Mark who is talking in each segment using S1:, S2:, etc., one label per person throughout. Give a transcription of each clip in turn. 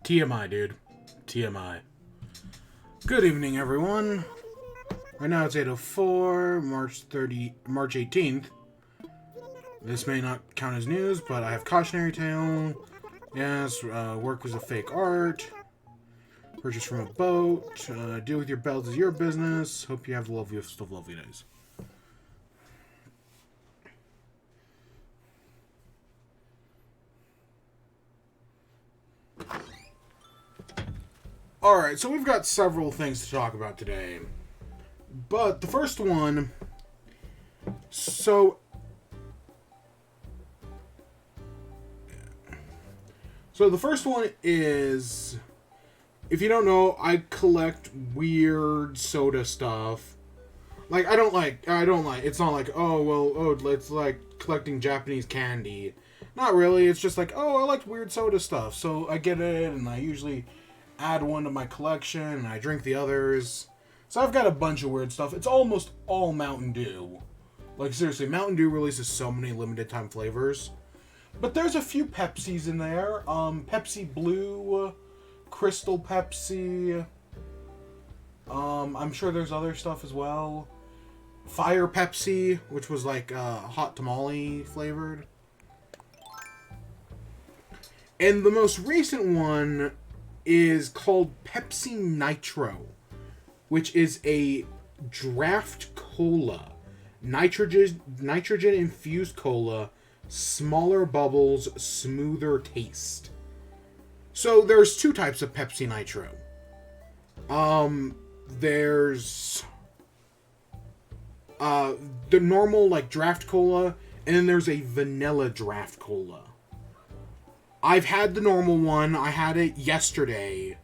S1: TMI, dude. TMI. Good evening, everyone. Right now it's 8:04, March 18th. This may not count as news, but I have cautionary tale. Yes, work is a fake art. Purchase from a boat. Deal with your belts is your business. Hope you have the loveliest of lovely days. Alright, so we've got several things to talk about today. But the first one... So the first one is... If you don't know, I collect weird soda stuff. Like, I don't like, it's not like, it's like collecting Japanese candy. Not really, it's just like, I like weird soda stuff. So I get it, and I usually add one to my collection, and I drink the others. So I've got a bunch of weird stuff. It's almost all Mountain Dew. Like, seriously, Mountain Dew releases so many limited time flavors. But there's a few Pepsis in there. Pepsi Blue, Crystal Pepsi. I'm sure there's other stuff as well. Fire Pepsi, which was like hot tamale flavored. And the most recent one is called Pepsi Nitro, which is a draft cola. Nitrogen infused cola, smaller bubbles, smoother taste. So there's two types of Pepsi Nitro. There's the normal like draft cola, and then there's a vanilla draft cola. I've had the normal one. I had it yesterday,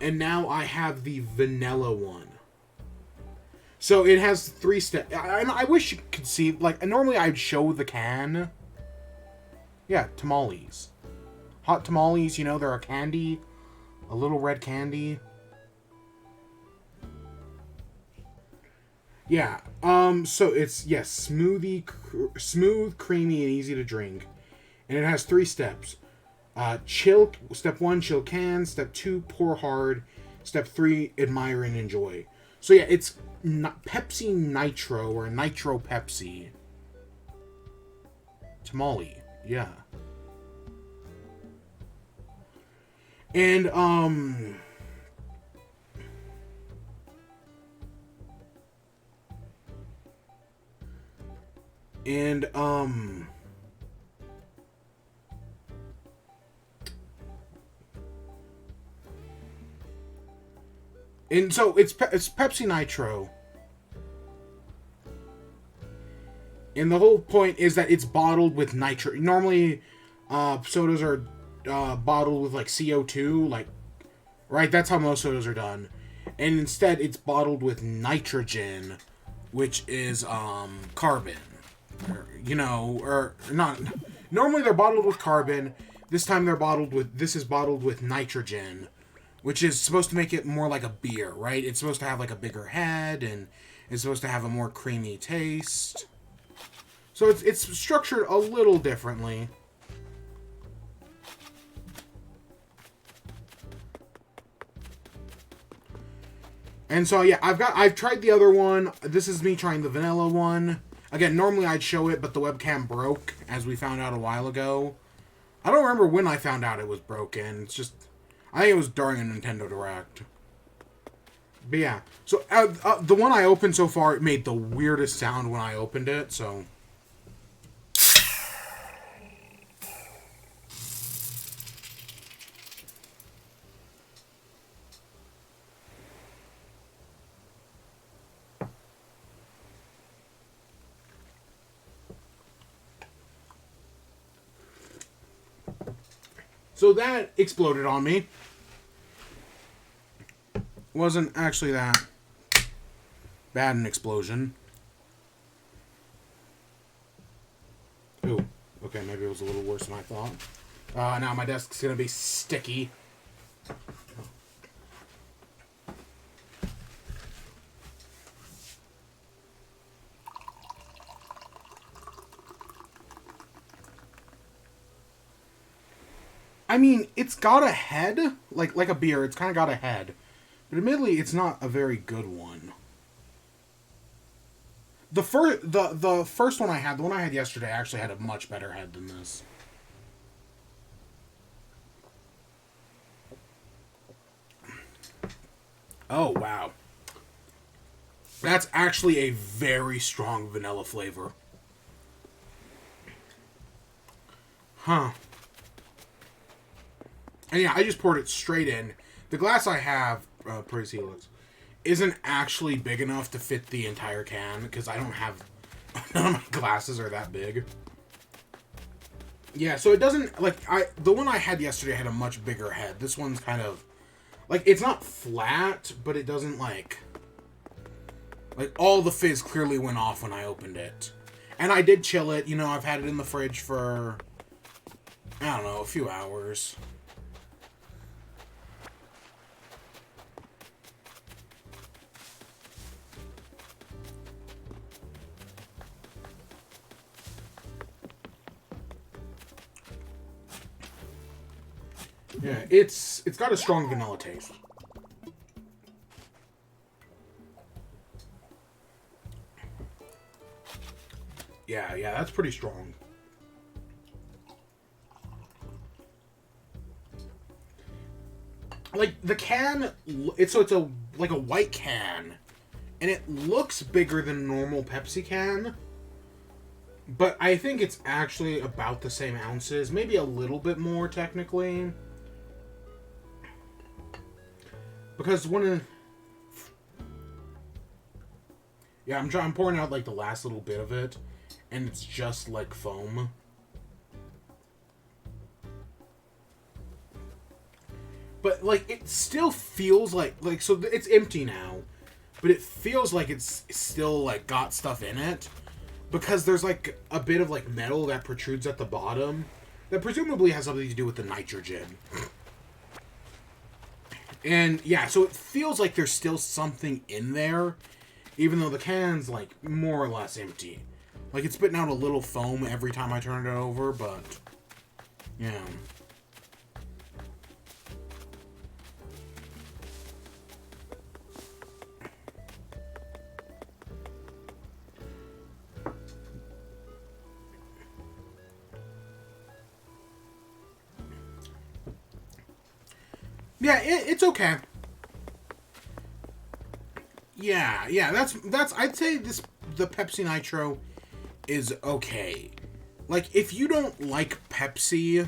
S1: and now I have the vanilla one. So it has 3 steps. I wish you could see, like, normally I'd show the can. Yeah, tamales. Hot tamales, you know, they're a candy. A little red candy. Yeah, so it's, yes, smooth, creamy, and easy to drink. And it has 3 steps. Chill, step 1, chill can. Step 2, pour hard. Step 3, admire and enjoy. So yeah, it's Pepsi Nitro, or Nitro Pepsi. Tamale, yeah. And, so it's Pepsi Nitro. And the whole point is that it's bottled with nitro. Normally, sodas are bottled with like CO2, like, right? That's how most sodas are done. And instead, it's bottled with nitrogen, which is carbon. Or not. Normally, they're bottled with carbon. This time, this is bottled with nitrogen, which is supposed to make it more like a beer, right? It's supposed to have like a bigger head, and it's supposed to have a more creamy taste. So it's structured a little differently. And so yeah, I've tried the other one. This is me trying the vanilla one. Again, normally I'd show it, but the webcam broke, as we found out a while ago. I don't remember when I found out it was broken. It's just, I think it was during a Nintendo Direct. But yeah, so the one I opened so far, it made the weirdest sound when I opened it, so... So that exploded on me. Wasn't actually that bad an explosion. Ooh, okay, maybe it was a little worse than I thought. Now my desk's gonna be sticky. I mean, it's got a head, like a beer. It's kind of got a head, but admittedly, it's not a very good one. The first one I had, the one I had yesterday, actually had a much better head than this. Oh wow, that's actually a very strong vanilla flavor. Huh. And yeah, I just poured it straight in. The glass I have, praise Helix, isn't actually big enough to fit the entire can because I don't have none of my glasses are that big. Yeah, so it doesn't like the one I had yesterday had a much bigger head. This one's kind of like it's not flat, but it doesn't like all the fizz clearly went off when I opened it. And I did chill it, you know, I've had it in the fridge for I don't know, a few hours. Yeah, it's got a strong vanilla taste. Yeah, that's pretty strong. Like the can, it's a like a white can, and it looks bigger than a normal Pepsi can. But I think it's actually about the same ounces, maybe a little bit more technically. Because yeah, I'm pouring out like the last little bit of it, and it's just like foam. But like it still feels like so it's empty now, but it feels like it's still like got stuff in it, because there's like a bit of like metal that protrudes at the bottom that presumably has something to do with the nitrogen. And yeah, so it feels like there's still something in there, even though the can's like more or less empty. Like it's spitting out a little foam every time I turn it over, but yeah. Yeah, it's okay. Yeah, that's I'd say the Pepsi Nitro is okay. Like if you don't like Pepsi,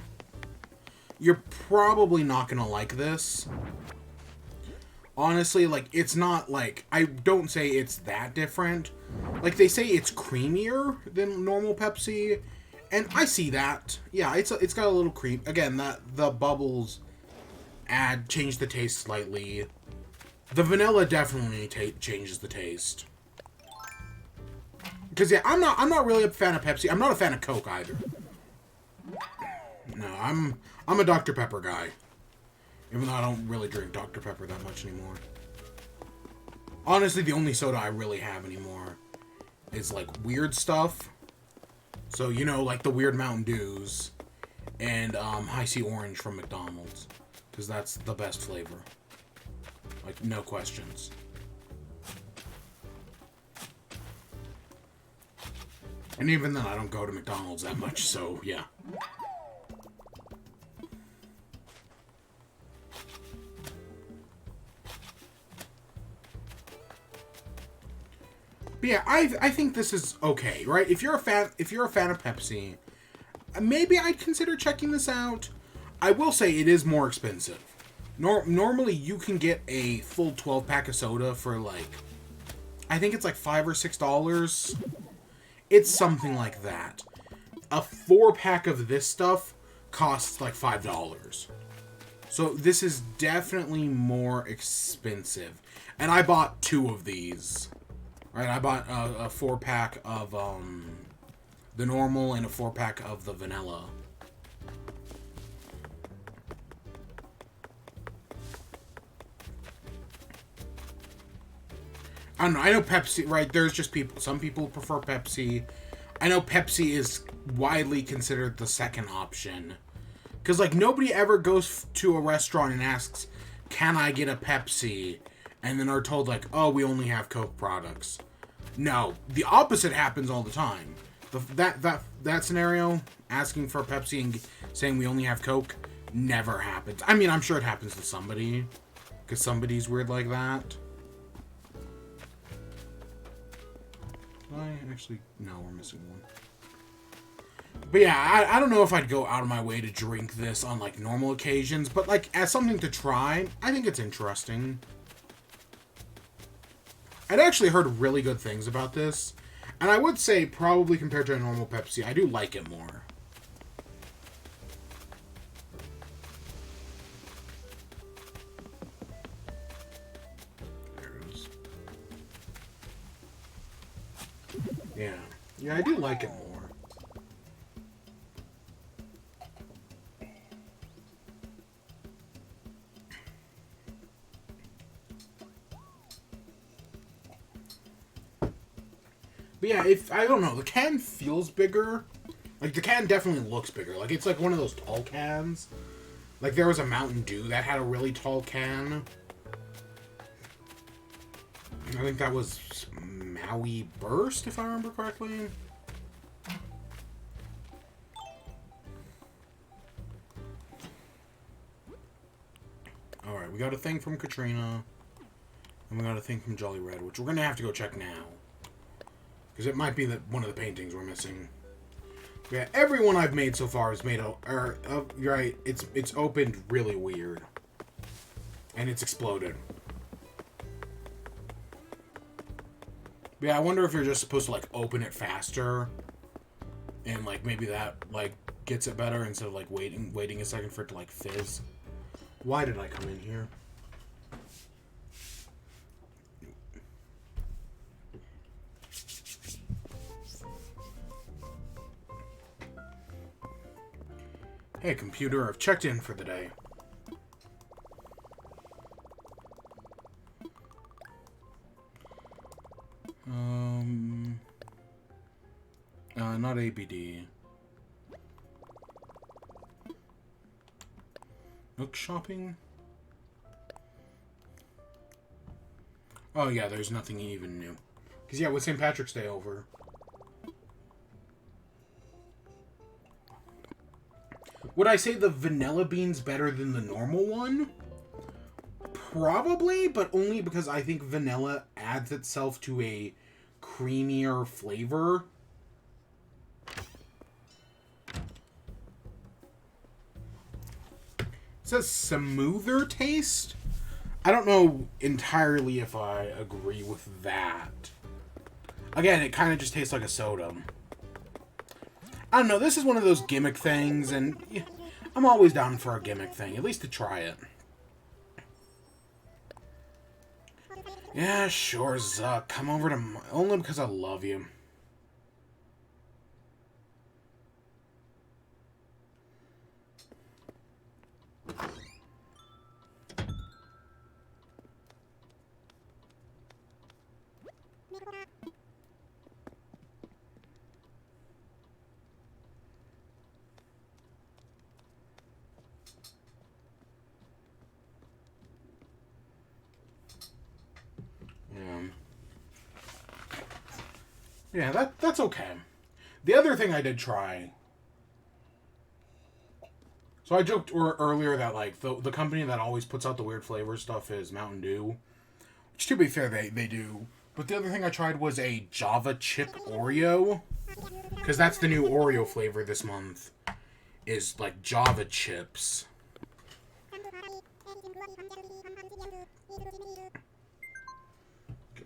S1: you're probably not gonna like this. Honestly, like it's not like I don't say it's that different. Like they say it's creamier than normal Pepsi, and I see that. Yeah, it's got a little cream. Again, the bubbles change the taste slightly. The vanilla definitely changes the taste. Because yeah, I'm not really a fan of Pepsi. I'm not a fan of Coke either. No, I'm a Dr. Pepper guy. Even though I don't really drink Dr. Pepper that much anymore. Honestly, the only soda I really have anymore is like weird stuff. So, you know, like the weird Mountain Dews and High C Orange from McDonald's. Because that's the best flavor. Like, no questions. And even then, I don't go to McDonald's that much, so, yeah. But yeah, I think this is okay, right? If you're a fan of Pepsi, maybe I'd consider checking this out. I will say it is more expensive. Normally, you can get a full 12-pack of soda for, like, I think it's like $5 or $6. It's something like that. A 4-pack of this stuff costs, like, $5. So, this is definitely more expensive. And I bought 2 of these. Right, I bought a 4-pack of, the normal and a 4-pack of the vanilla. I don't know. I know Pepsi, right? There's just people. Some people prefer Pepsi. I know Pepsi is widely considered the second option. Because, like, nobody ever goes to a restaurant and asks, can I get a Pepsi? And then are told, like, oh, we only have Coke products. No, the opposite happens all the time. That scenario, asking for a Pepsi and saying we only have Coke, never happens. I mean, I'm sure it happens to somebody, because somebody's weird like that. Actually, no, we're missing one. But yeah, I don't know if I'd go out of my way to drink this on, like, normal occasions, but, like, as something to try, I think it's interesting. I'd actually heard really good things about this, and I would say probably compared to a normal Pepsi, I do like it more. There it is. Yeah, I do like it more. But yeah, I don't know, the can feels bigger. Like, the can definitely looks bigger. Like, it's like one of those tall cans. Like, there was a Mountain Dew that had a really tall can. I think that was Maui Burst, if I remember correctly. Alright, we got a thing from Katrina. And we got a thing from Jolly Red, which we're going to have to go check now. Because it might be that one of the paintings we're missing. Yeah, everyone I've made so far is made, you're right, it's opened really weird. And it's exploded. But yeah, I wonder if you're just supposed to, like, open it faster. And, like, maybe that, like, gets it better instead of, like, waiting a second for it to, like, fizz. Why did I come in here? Hey, computer, I've checked in for the day. Not ABD. Nook shopping? Oh yeah, there's nothing even new. Because yeah, with St. Patrick's Day over. Would I say the vanilla bean's better than the normal one? Probably, but only because I think vanilla adds itself to a creamier flavor. It says smoother taste. I don't know entirely if I agree with that. Again, it kind of just tastes like a soda. I don't know, this is one of those gimmick things, and I'm always down for a gimmick thing, at least to try it. Yeah, sure, Zuck. Come over to only because I love you. Yeah, that's okay. The other thing I did try... So I joked earlier that, like, the company that always puts out the weird flavor stuff is Mountain Dew. Which, to be fair, they do. But the other thing I tried was a Java Chip Oreo. Because that's the new Oreo flavor this month. Is, like, Java chips. Give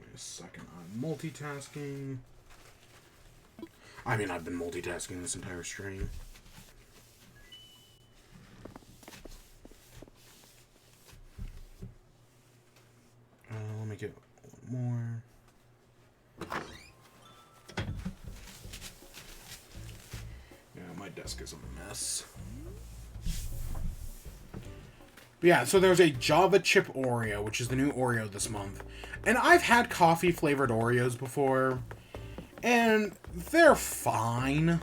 S1: me a second. I'm multitasking. I mean, I've been multitasking this entire stream. Let me get one more. Yeah, my desk is a mess. But yeah, so there's a Java Chip Oreo, which is the new Oreo this month. And I've had coffee-flavored Oreos before. And they're fine.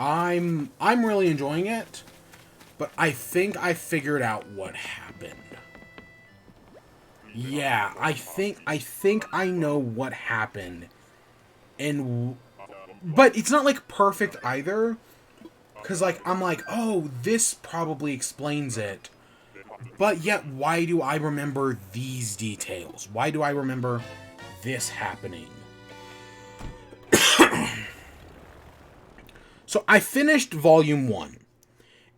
S1: I'm really enjoying it, but I think I figured out what happened. Yeah, I think I know what happened. But it's not like perfect either, cuz like I'm like, "Oh, this probably explains it." But yet why do I remember these details? Why do I remember this happening? So I finished volume 1.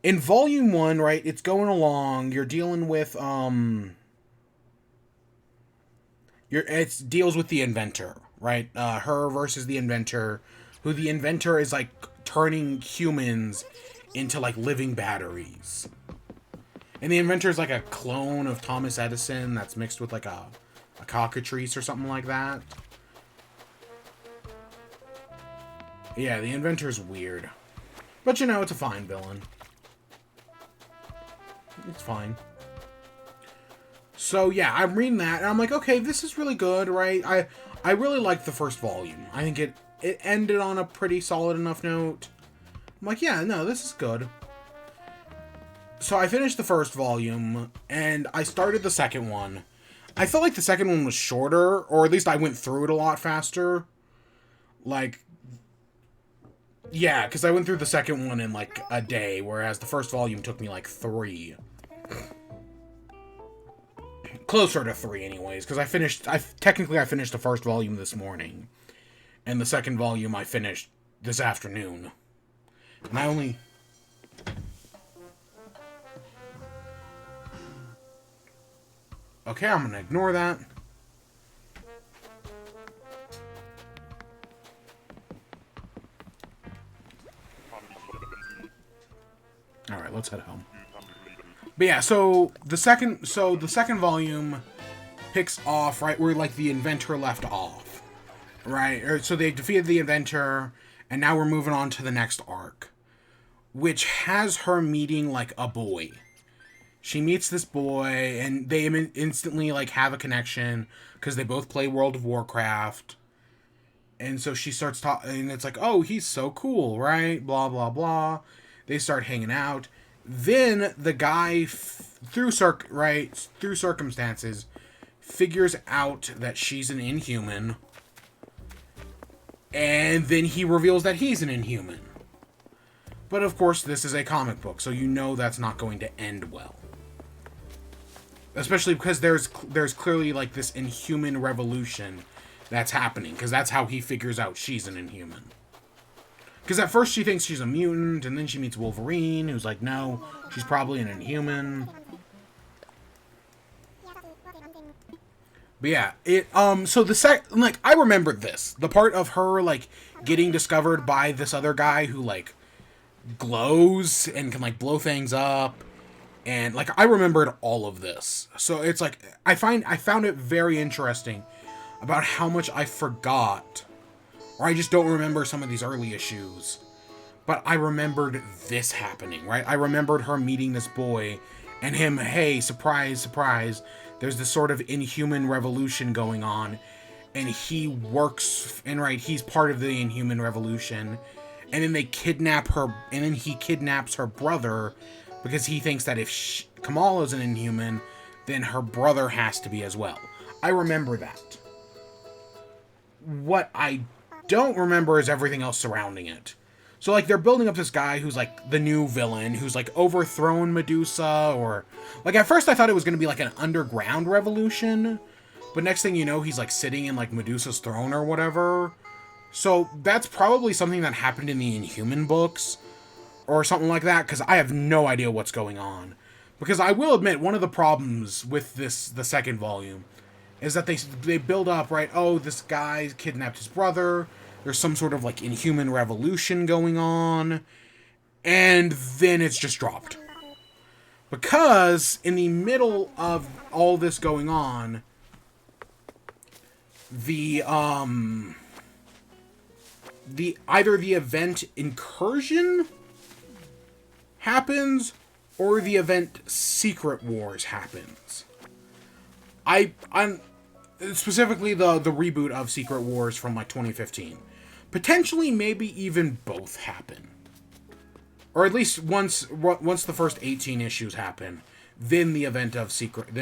S1: In volume 1, right, it's going along, you're dealing with it deals with the inventor, right? Her versus the inventor, who the inventor is like turning humans into like living batteries. And the inventor is like a clone of Thomas Edison that's mixed with like a cockatrice or something like that. Yeah, the inventor's weird. But you know, it's a fine villain. It's fine. So yeah, I'm reading that, and I'm like, okay, this is really good, right? I really liked the first volume. I think it ended on a pretty solid enough note. I'm like, yeah, no, this is good. So I finished the first volume, and I started the second one. I felt like the second one was shorter, or at least I went through it a lot faster. Like, yeah, because I went through the second one in like a day, whereas the first volume took me like 3. Closer to 3 anyways, because I finished the first volume this morning, and the second volume I finished this afternoon. And I only... Okay, I'm gonna ignore that. Alright, let's head home. But yeah, so the second volume picks off right where like the inventor left off. Right? So they defeated the inventor, and now we're moving on to the next arc, which has her meeting like a boy. She meets this boy, and they instantly like have a connection because they both play World of Warcraft. And so she starts talking, and it's like, oh, he's so cool, right? Blah blah blah. They start hanging out. Then the guy, through circumstances, figures out that she's an Inhuman, and then he reveals that he's an Inhuman. But of course, this is a comic book, so you know that's not going to end well. Especially because there's clearly like this Inhuman revolution that's happening, because that's how he figures out she's an Inhuman. Because at first she thinks she's a mutant, and then she meets Wolverine, who's like, no, she's probably an Inhuman. But yeah, so like, I remembered this. The part of her, like, getting discovered by this other guy who, like, glows and can, like, blow things up. And, like, I remembered all of this. So it's like, I found it very interesting about how much I forgot, or I just don't remember some of these early issues. But I remembered this happening, right? I remembered her meeting this boy, and him, hey, surprise, surprise, there's this sort of Inhuman revolution going on, and he works, and right, he's part of the Inhuman revolution, and then they kidnap her, and then he kidnaps her brother, because he thinks that if Kamala's an Inhuman, then her brother has to be as well. I remember that. What I don't remember is everything else surrounding it. So, like, they're building up this guy who's, like, the new villain, who's, like, overthrown Medusa, or... Like, at first I thought it was going to be, like, an underground revolution, but next thing you know, he's, like, sitting in, like, Medusa's throne or whatever. So, that's probably something that happened in the Inhuman books, or something like that, because I have no idea what's going on. Because I will admit, one of the problems with the second volume, is that they build up, right, oh, this guy kidnapped his brother, there's some sort of, like, Inhuman revolution going on, and then it's just dropped. Because, in the middle of all this going on, either the event Incursion happens, or the event Secret Wars happens. I'm specifically the reboot of Secret Wars from like 2015. Potentially, maybe even both happen. or at least once the first 18 issues happen, then the event of Secret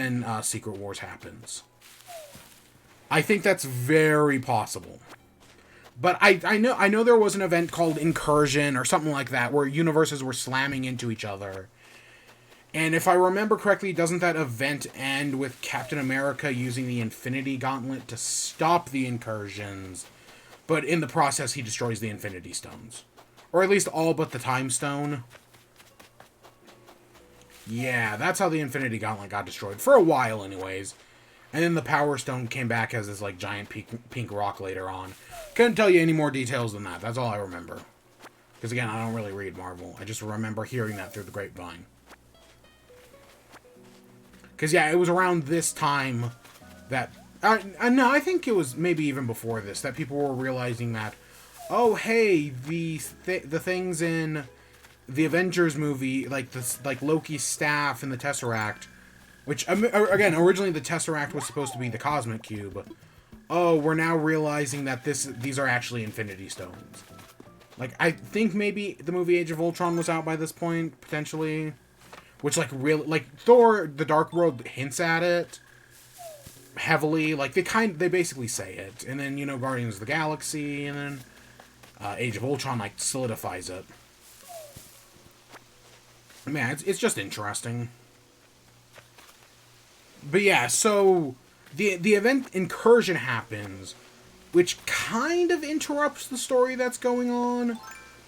S1: Wars happens. I think that's very possible. But I know there was an event called Incursion or something like that where universes were slamming into each other. And if I remember correctly, doesn't that event end with Captain America using the Infinity Gauntlet to stop the incursions? But in the process, he destroys the Infinity Stones. Or at least all but the Time Stone. Yeah, that's how the Infinity Gauntlet got destroyed. For a while, anyways. And then the Power Stone came back as this, like, giant pink rock later on. Couldn't tell you any more details than that. That's all I remember. Because, again, I don't really read Marvel. I just remember hearing that through the grapevine. Because, yeah, it was around this time that... no, I think it was maybe even before this, that people were realizing that, oh, hey, the things in the Avengers movie, like Loki's staff and the Tesseract, which, again, originally the Tesseract was supposed to be the Cosmic Cube. Oh, we're now realizing that these are actually Infinity Stones. Like, I think maybe the movie Age of Ultron was out by this point, potentially. Which, like, really, like, Thor, The Dark World hints at it heavily. Like, they basically say it. And then, you know, Guardians of the Galaxy, and then Age of Ultron, like, solidifies it. Man, it's just interesting. But yeah, so the event Incursion happens, which kind of interrupts the story that's going on,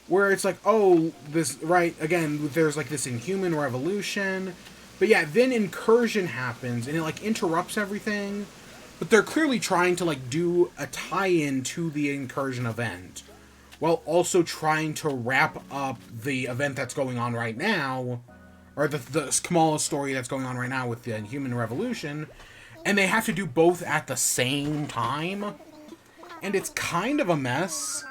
S1: where it's like, oh, again, there's like this Inhuman revolution, but yeah, then Incursion happens, and it like interrupts everything, but they're clearly trying to like do a tie-in to the Incursion event, while also trying to wrap up the event that's going on right now, or the Kamala story that's going on right now with the Inhuman Revolution, and they have to do both at the same time, and it's kind of a mess,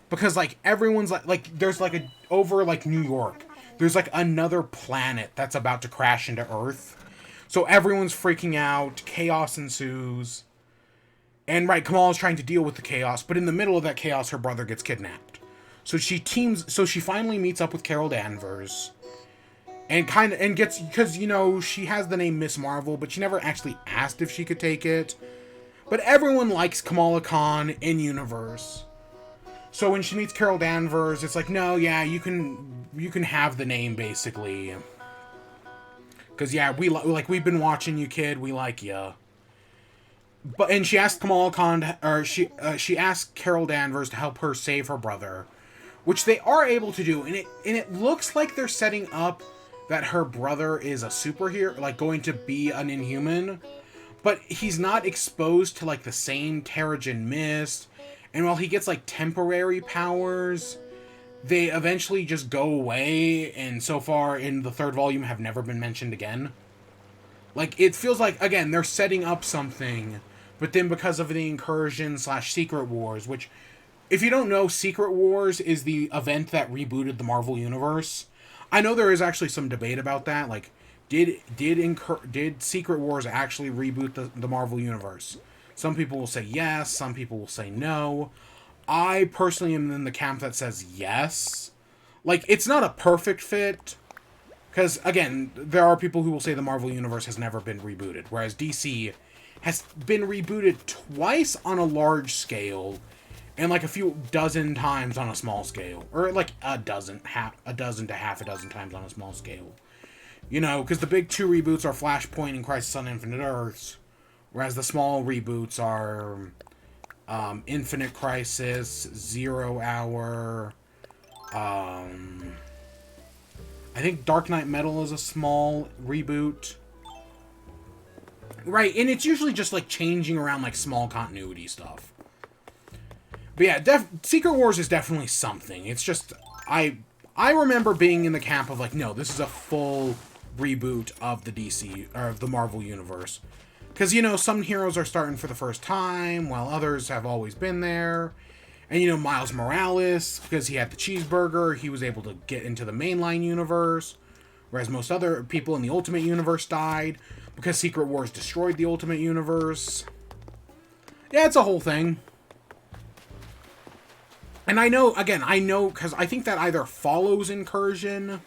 S1: because, like, everyone's, like there's, like, over, like, New York, there's, like, another planet that's about to crash into Earth, so everyone's freaking out, chaos ensues, and, right, Kamala's trying to deal with the chaos, but in the middle of that chaos, her brother gets kidnapped. So she finally meets up with Carol Danvers, and gets, because, you know, she has the name Miss Marvel, but she never actually asked if she could take it. But everyone likes Kamala Khan in universe. So when she meets Carol Danvers, it's like, no, yeah, you can have the name, basically. Because, yeah, we've been watching you, kid, we like ya. And she asked Kamala Khan, she asked Carol Danvers to help her save her brother, which they are able to do, and it looks like they're setting up that her brother is a superhero, like going to be an Inhuman, but he's not exposed to like the same Terrigen Mist, and while he gets like temporary powers, they eventually just go away, and so far in the third volume have never been mentioned again. Like, it feels like, again, they're setting up something, but then because of the Incursion / Secret Wars, which, if you don't know, Secret Wars is the event that rebooted the Marvel Universe. I know there is actually some debate about that. Like, did Secret Wars actually reboot the Marvel Universe? Some people will say yes, some people will say no. I personally am in the camp that says yes. Like, it's not a perfect fit, because, again, there are people who will say the Marvel Universe has never been rebooted, whereas DC has been rebooted twice on a large scale, and like a few dozen times on a small scale. Or like a dozen to half a dozen times on a small scale. You know, because the big two reboots are Flashpoint and Crisis on Infinite Earths, whereas the small reboots are Infinite Crisis, 0 Hour, I think Dark Knight Metal is a small reboot. Right, and it's usually just like changing around like small continuity stuff. But yeah, Secret Wars is definitely something. It's just, I remember being in the camp of like, no, this is a full reboot of the DC, or of the Marvel Universe. Because, you know, some heroes are starting for the first time, while others have always been there. And, you know, Miles Morales, because he had the cheeseburger, he was able to get into the mainline universe. Whereas most other people in the Ultimate Universe died, because Secret Wars destroyed the Ultimate Universe. Yeah, it's a whole thing. And I know, again, because I think that either follows Incursion,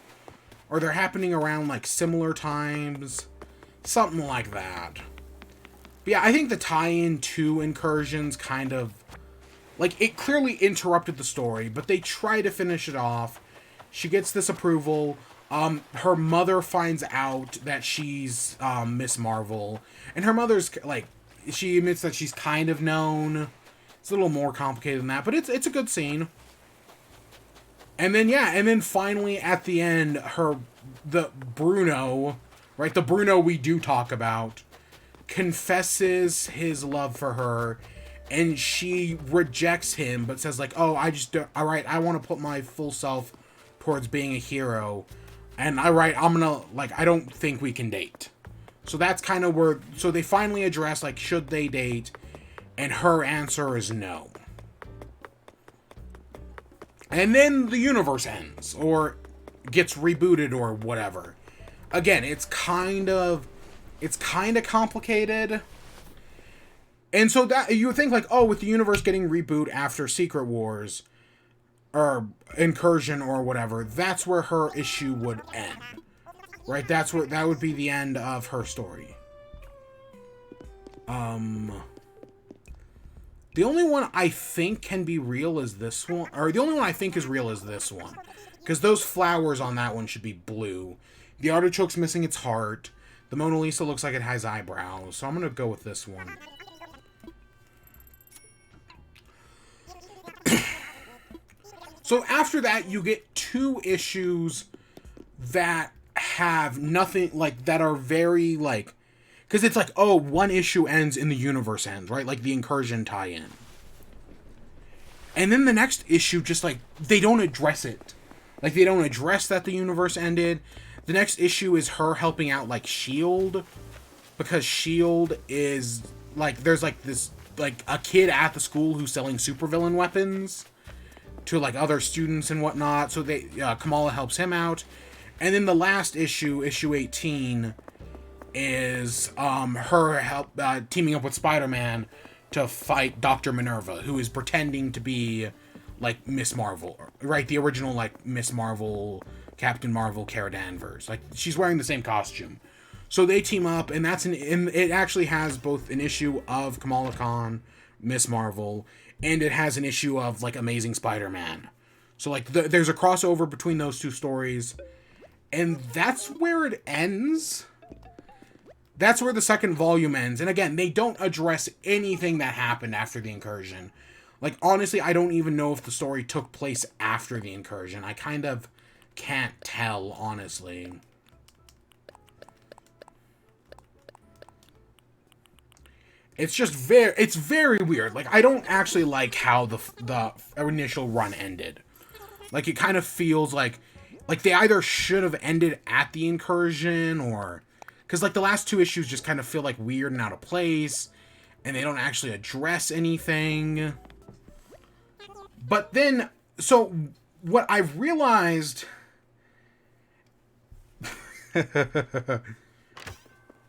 S1: or they're happening around, like, similar times. Something like that. But yeah, I think the tie-in to Incursion's kind of... Like, it clearly interrupted the story, but they try to finish it off. She gets this approval. Her mother finds out that she's Miss Marvel. And her mother's, like, she admits that she's kind of known. It's a little more complicated than that, but it's a good scene. And then, yeah, and then finally at the end, the Bruno, right, the Bruno we do talk about, confesses his love for her, and she rejects him, but says, like, oh, I just don't, alright, I want to put my full self towards being a hero, and alright, I'm gonna, like, I don't think we can date. So that's kind of where, so they finally address, like, should they date, and her answer is no. And then the universe ends, or gets rebooted, or whatever. Again, it's kind of complicated. And so that, you would think, like, oh, with the universe getting reboot after Secret Wars, or Incursion, or whatever, that's where her issue would end. Right? That would be the end of her story. The only one I think can be real is this one. Or the only one I think is real is this one. Because those flowers on that one should be blue. The artichoke's missing its heart. The Mona Lisa looks like it has eyebrows. So I'm going to go with this one. So after that, you get 2 issues that have nothing, like, that are very, like... Because it's like, oh, 1 issue ends and the universe ends, right? Like the Incursion tie-in. And then the next issue, just like, they don't address it. Like, they don't address that the universe ended. The next issue is her helping out, like, S.H.I.E.L.D. Because S.H.I.E.L.D. is, like, there's, like, this, like, a kid at the school who's selling supervillain weapons to, like, other students and whatnot. So they, Kamala helps him out. And then the last issue, issue 18... is her teaming up with Spider-Man to fight Dr. Minerva, who is pretending to be, like, Miss Marvel, right? The original, like, Miss Marvel, Captain Marvel, Cara Danvers. Like, she's wearing the same costume. So they team up, and it actually has both an issue of Kamala Khan, Miss Marvel, and it has an issue of, like, Amazing Spider-Man. So, like, there's a crossover between those 2 stories, and that's where it ends. That's where the second volume ends. And again, they don't address anything that happened after the Incursion. Like, honestly, I don't even know if the story took place after the Incursion. I kind of can't tell, honestly. It's just it's very weird. Like, I don't actually like how the initial run ended. Like, it kind of feels like they either should have ended at the Incursion, or... Because, like, the last 2 issues just kind of feel, like, weird and out of place. And they don't actually address anything. But then... So, what I've realized...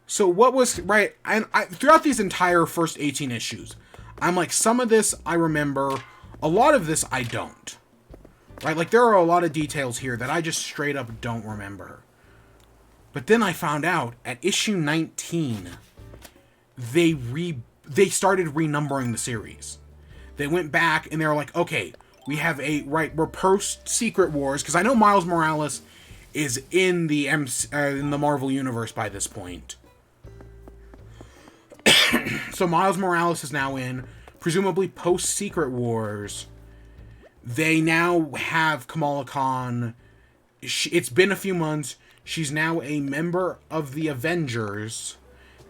S1: So, what was... Right, and throughout these entire first 18 issues, I'm like, some of this I remember. A lot of this I don't. Right? Like, there are a lot of details here that I just straight up don't remember. But then I found out, at issue 19, they started renumbering the series. They went back, and they were like, okay, we have we're post-Secret Wars, because I know Miles Morales is in the Marvel Universe by this point. So Miles Morales is now in, presumably post-Secret Wars. They now have Kamala Khan. It's been a few months. She's now a member of the Avengers,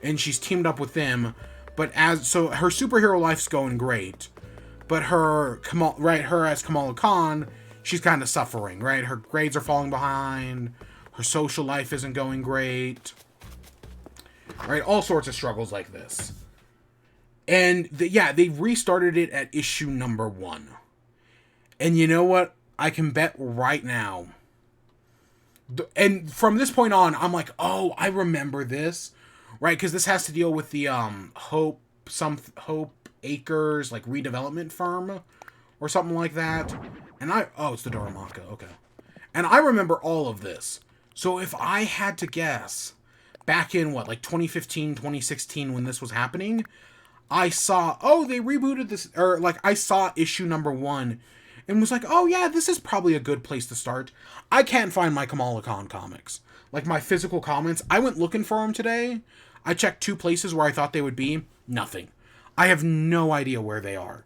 S1: and she's teamed up with them. But so her superhero life's going great, but her as Kamala Khan, she's kind of suffering, right? Her grades are falling behind. Her social life isn't going great, right? All sorts of struggles like this. And they restarted it at issue number 1. And you know what? I can bet right now. And from this point on, I'm like, oh, I remember this, right? Because this has to deal with the Hope Acres, like, redevelopment firm, or something like that. And it's the Doramaka, okay. And I remember all of this. So if I had to guess, back in, like 2015, 2016, when this was happening, I saw, they rebooted this, or, like, I saw issue number 1, and was like, oh yeah, this is probably a good place to start. I can't find my Kamala Khan comics. Like, my physical comics, I went looking for them today. I checked 2 places where I thought they would be. Nothing. I have no idea where they are.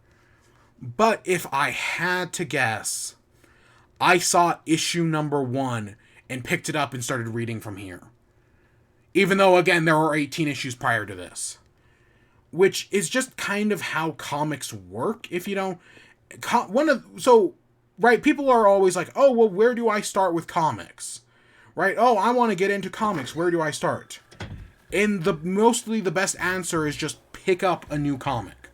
S1: But if I had to guess, I saw issue number 1 and picked it up and started reading from here. Even though, again, there were 18 issues prior to this. Which is just kind of how comics work, if you don't... right, people are always like, oh, well, where do I start with comics? Right? Oh, I want to get into comics. Where do I start? And mostly the best answer is just pick up a new comic.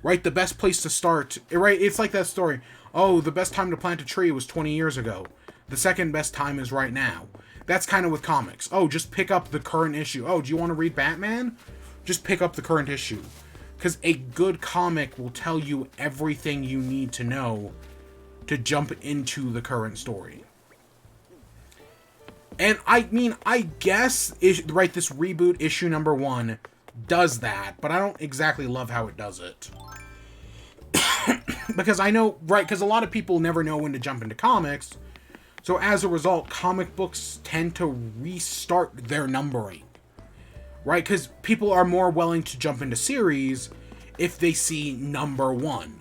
S1: Right? The best place to start... Right? It's like that story. Oh, the best time to plant a tree was 20 years ago. The second best time is right now. That's kind of with comics. Oh, just pick up the current issue. Oh, do you want to read Batman? Just pick up the current issue. Because a good comic will tell you everything you need to know to jump into the current story. And I mean, I guess, right, this Reboot issue number 1 does that, but I don't exactly love how it does it. Because I know, right, because a lot of people never know when to jump into comics, so as a result, comic books tend to restart their numbering. Right? Because people are more willing to jump into series if they see number 1.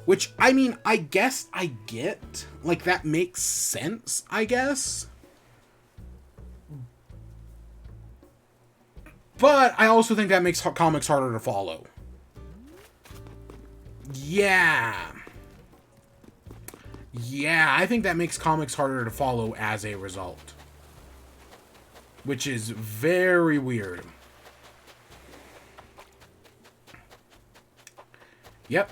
S1: Which, I mean, I guess I get. Like, that makes sense, I guess. But I also think that makes comics harder to follow. Yeah, I think that makes comics harder to follow as a result. Which is very weird. Yep.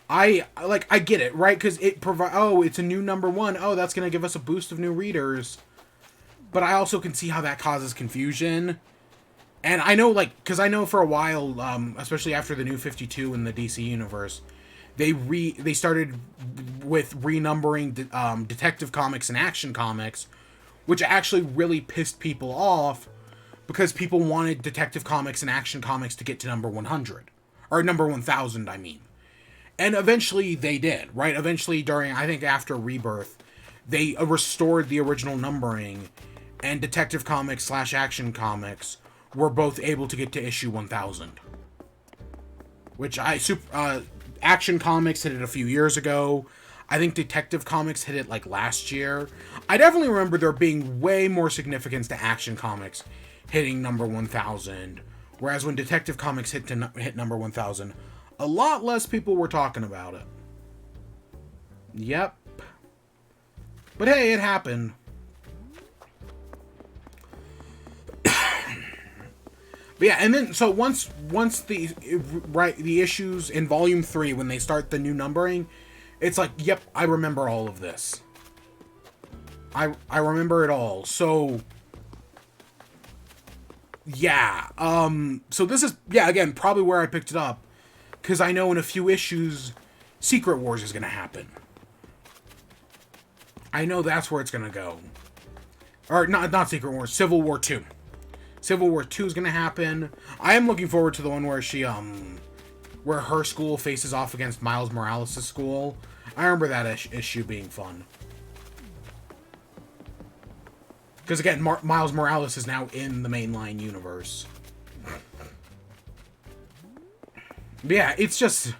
S1: I get it, right? Because it it's a new number 1. Oh, that's going to give us a boost of new readers. But I also can see how that causes confusion. And I know, like, because I know for a while, especially after the New 52 in the DC universe, they started with renumbering Detective Comics and Action Comics, which actually really pissed people off because people wanted Detective Comics and Action Comics to get to number 100. Or number 1000, I mean. And eventually they did, right? Eventually I think after Rebirth, they restored the original numbering, and Detective Comics / Action Comics were both able to get to issue 1000. Which Action Comics hit it a few years ago. I think Detective Comics hit it like last year. I definitely remember there being way more significance to Action Comics hitting number 1000. Whereas when Detective Comics hit number 1000, a lot less people were talking about it. Yep. But hey, it happened. But yeah, and then so once the issues in volume 3, when they start the new numbering, it's like, yep, I remember all of this. I remember it all. So yeah, so this is, yeah, again, probably where I picked it up, because I know in a few issues Secret Wars is going to happen. I know that's where it's going to go. Or not Secret Wars, Civil War 2. Civil War 2 is going to happen. I am looking forward to the one where where her school faces off against Miles Morales' school. I remember that issue being fun. Because again, Miles Morales is now in the mainline universe. But yeah, it's just...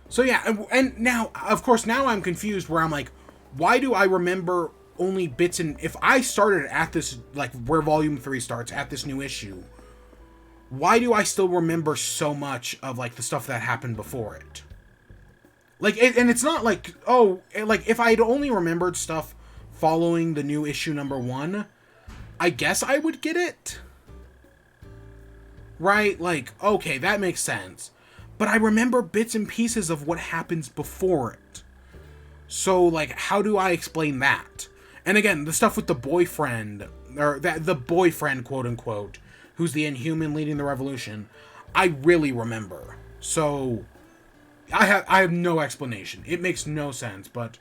S1: So yeah, and now, of course, now I'm confused where I'm like, why do I remember only bits and... If I started at this, like, where Volume 3 starts, at this new issue, why do I still remember so much of, like, the stuff that happened before it? Like, and it's not like, oh, like, if I had only remembered stuff following the new issue number 1, I guess I would get it. Right? Like, okay, that makes sense. But I remember bits and pieces of what happens before it. So, like, how do I explain that? And again, the stuff with the boyfriend, or the boyfriend, quote-unquote, who's the Inhuman leading the revolution, I really remember. So, I have no explanation. It makes no sense, but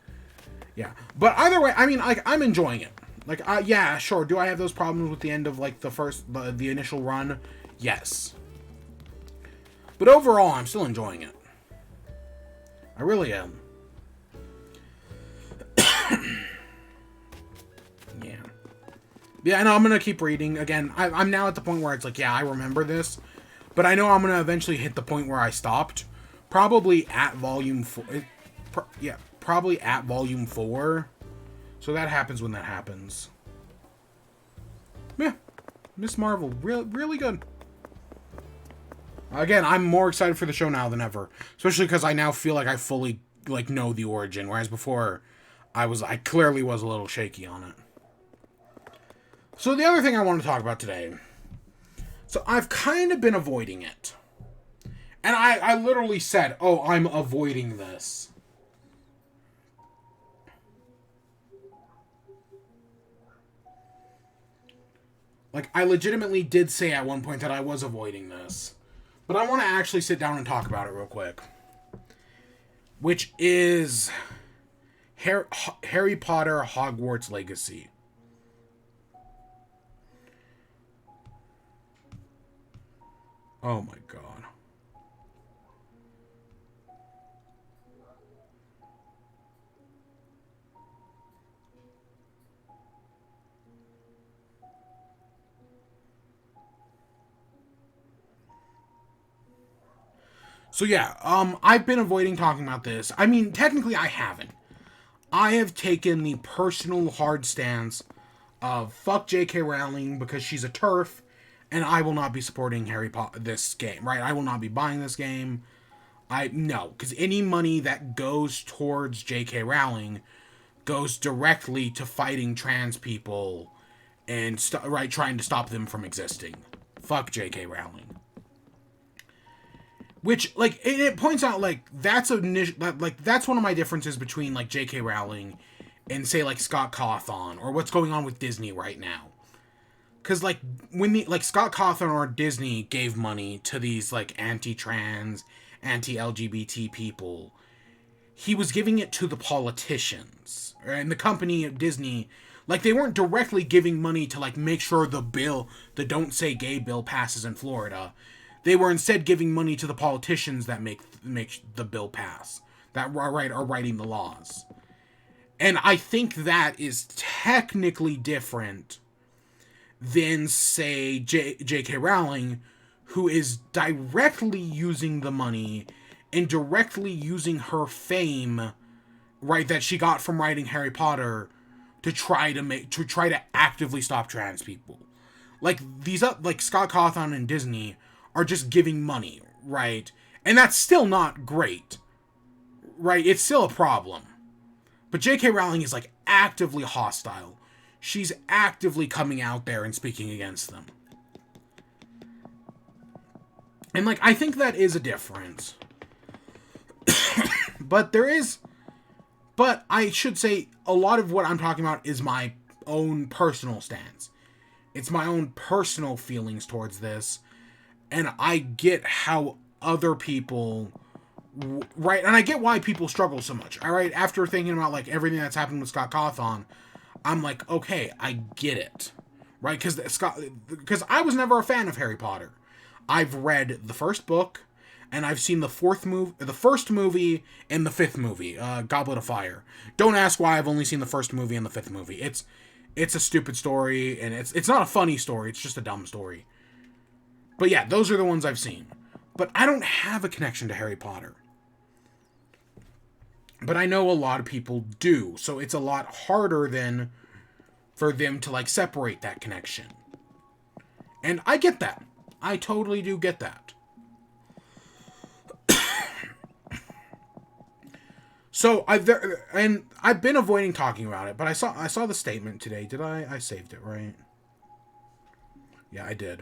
S1: yeah. But either way, I mean, like, I'm enjoying it. Like, yeah, sure. Do I have those problems with the end of, like, the initial run? Yes. But overall, I'm still enjoying it. I really am. Yeah. Yeah, no, I'm gonna keep reading. Again, I'm now at the point where it's like, yeah, I remember this. But I know I'm gonna eventually hit the point where I stopped. Probably at volume 4. Yeah, probably at volume 4. So that happens when that happens. Yeah. Miss Marvel, really good. Again, I'm more excited for the show now than ever. Especially because I now feel like I fully, like, know the origin. Whereas before, I clearly was a little shaky on it. So the other thing I want to talk about today. So I've kind of been avoiding it. And I literally said, oh, I'm avoiding this. Like, I legitimately did say at one point that I was avoiding this. But I want to actually sit down and talk about it real quick. Which is Harry Potter Hogwarts Legacy. Oh my god. So yeah, I've been avoiding talking about this. I mean, technically I haven't. I have taken the personal hard stance of fuck J.K. Rowling because she's a TERF, and I will not be supporting this game, right? I will not be buying this game. No, because any money that goes towards J.K. Rowling goes directly to fighting trans people and trying to stop them from existing. Fuck J.K. Rowling. Which, like, it points out, like, that's one of my differences between, like, J.K. Rowling and, say, like, Scott Cawthon, or what's going on with Disney right now. Because, like, when Scott Cawthon or Disney gave money to these, like, anti-trans, anti-LGBT people, he was giving it to the politicians. And the company of Disney, like, they weren't directly giving money to, like, make sure the Don't Say Gay bill passes in Florida. They were instead giving money to the politicians that make the bill pass, that are writing the laws. And I think that is technically different than, say, J.K. Rowling, who is directly using the money and directly using her fame, right, that she got from writing Harry Potter to try to actively stop trans people. Like, Scott Cawthon and Disney are just giving money, right? And that's still not great, right? It's still a problem. But J.K. Rowling is, like, actively hostile. She's actively coming out there and speaking against them. And, like, I think that is a difference. But I should say, a lot of what I'm talking about is my own personal stance. It's my own personal feelings towards this. And I get how other people, right, and I get why people struggle so much, all right? After thinking about, like, everything that's happened with Scott Cawthon, I'm like, okay, I get it, right? Because I was never a fan of Harry Potter. I've read the first book, and I've seen the first movie, and the fifth movie, Goblet of Fire. Don't ask why I've only seen the first movie and the fifth movie. It's a stupid story, and it's not a funny story, it's just a dumb story. But yeah, those are the ones I've seen. But I don't have a connection to Harry Potter. But I know a lot of people do. So it's a lot harder then for them to, like, separate that connection. And I get that. I totally do get that. So I've been avoiding talking about it, but I saw the statement today. Did I saved it, right? Yeah, I did.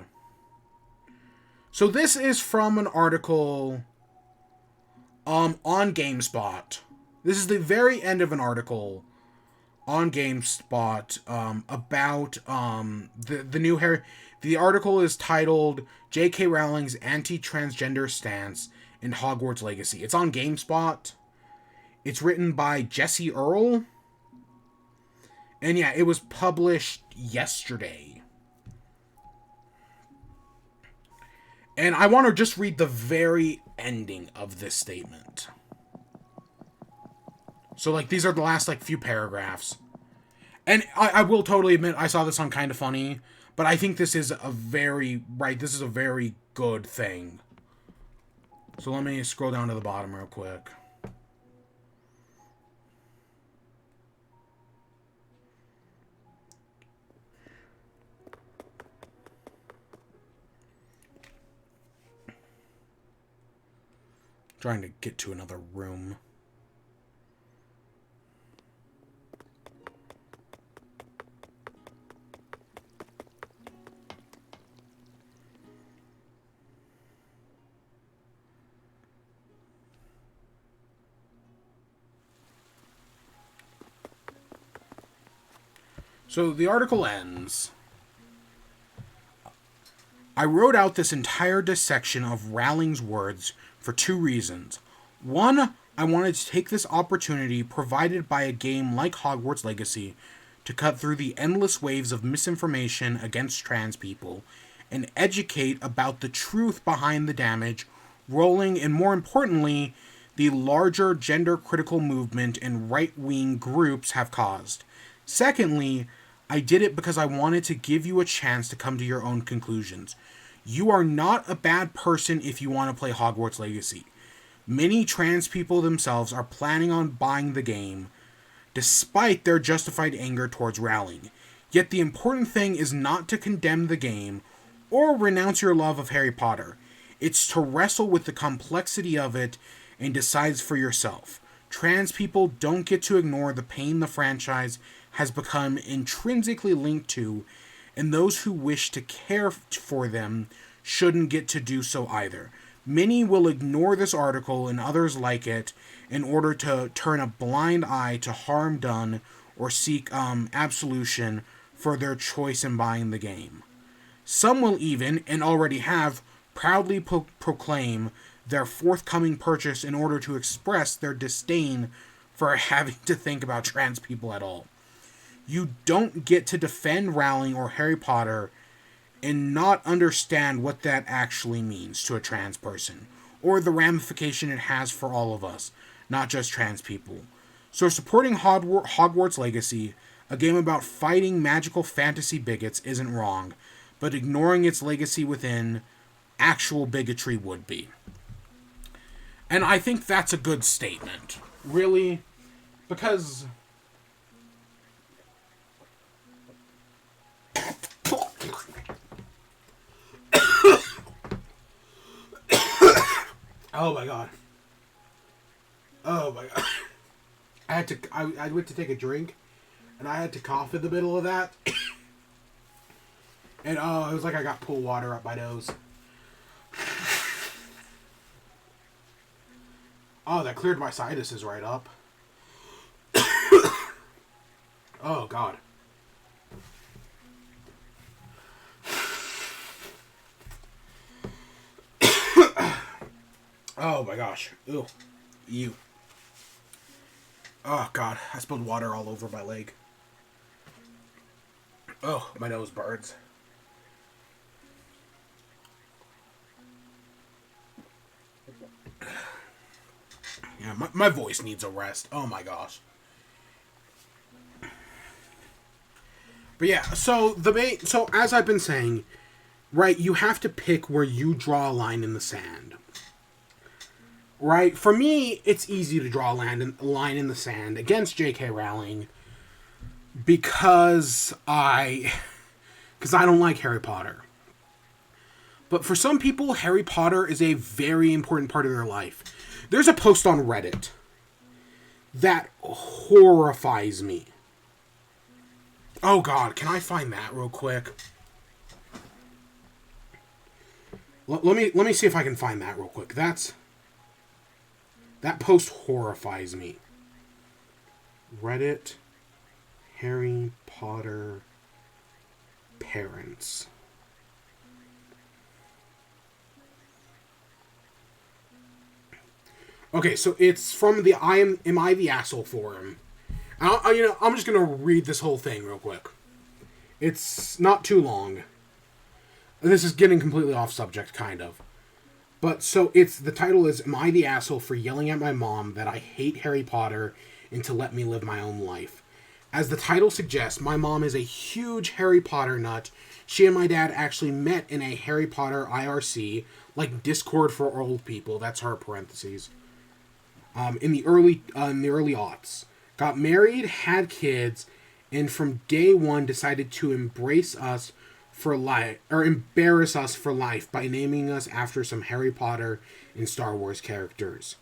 S1: So this is from an article on GameSpot. This is the very end of an article on GameSpot about the new Harry. The article is titled "J.K. Rowling's Anti-Transgender Stance in Hogwarts Legacy. It's on GameSpot. It's written by Jesse Earl. And yeah, it was published yesterday. And I want to just read the very ending of this statement. So, like, these are the last, like, few paragraphs. And I will totally admit, I saw this on Kinda Funny, but I think this is a very, this is a very good thing. So let me scroll down to the bottom real quick. Trying to get to another room. So the article ends. I wrote out this entire dissection of Rowling's words for two reasons. One, I wanted to take this opportunity provided by a game like Hogwarts Legacy to cut through the endless waves of misinformation against trans people and educate about the truth behind the damage Rowling and, more importantly, the larger gender-critical movement and right-wing groups have caused. Secondly, I did it because I wanted to give you a chance to come to your own conclusions. You are not a bad person if you want to play Hogwarts Legacy. Many trans people themselves are planning on buying the game, despite their justified anger towards Rowling. Yet the important thing is not to condemn the game or renounce your love of Harry Potter. It's to wrestle with the complexity of it and decide for yourself. Trans people don't get to ignore the pain the franchise has become intrinsically linked to, and those who wish to care for them shouldn't get to do so either. Many will ignore this article and others like it in order to turn a blind eye to harm done or seek absolution for their choice in buying the game. Some will even, and already have, proudly proclaim their forthcoming purchase in order to express their disdain for having to think about trans people at all. You don't get to defend Rowling or Harry Potter and not understand what that actually means to a trans person, or the ramification it has for all of us, not just trans people. So supporting Hogwarts Legacy, a game about fighting magical fantasy bigots, isn't wrong, but ignoring its legacy within actual bigotry would be. And I think that's a good statement. Really? Because oh my god. Oh my god. I went to take a drink and I had to cough in the middle of that. And it was like I got pool water up my nose. Oh, that cleared my sinuses right up. Oh god. Oh my gosh. Ew. Ew. Oh god. I spilled water all over my leg. Oh, my nose burns. Yeah, my voice needs a rest. Oh my gosh. But yeah, so as I've been saying, right, you have to pick where you draw a line in the sand. Right? For me, it's easy to draw a line in the sand against J.K. Rowling because I don't like Harry Potter. But for some people, Harry Potter is a very important part of their life. There's a post on Reddit that horrifies me. Oh god, can I find that real quick? Let me see if I can find that real quick. That post horrifies me. Reddit, Harry Potter parents. Okay, so it's from the Am I the Asshole forum. I'm just gonna read this whole thing real quick. It's not too long. This is getting completely off subject, kind of. But so the title is Am I the Asshole for Yelling at My Mom that I hate Harry Potter and to let me live my own life? As the title suggests, my mom is a huge Harry Potter nut. She and my dad actually met in a Harry Potter IRC, like Discord for old people. That's her parentheses. In the early aughts, got married, had kids, and from day one decided to embrace us for life, or embarrass us for life by naming us after some Harry Potter and Star Wars characters.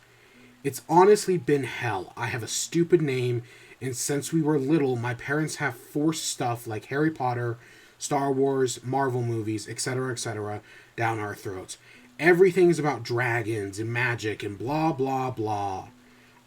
S1: It's honestly been hell. I have a stupid name, and since we were little, my parents have forced stuff like Harry Potter, Star Wars, Marvel movies, etc., down our throats. Everything is about dragons and magic and blah, blah, blah.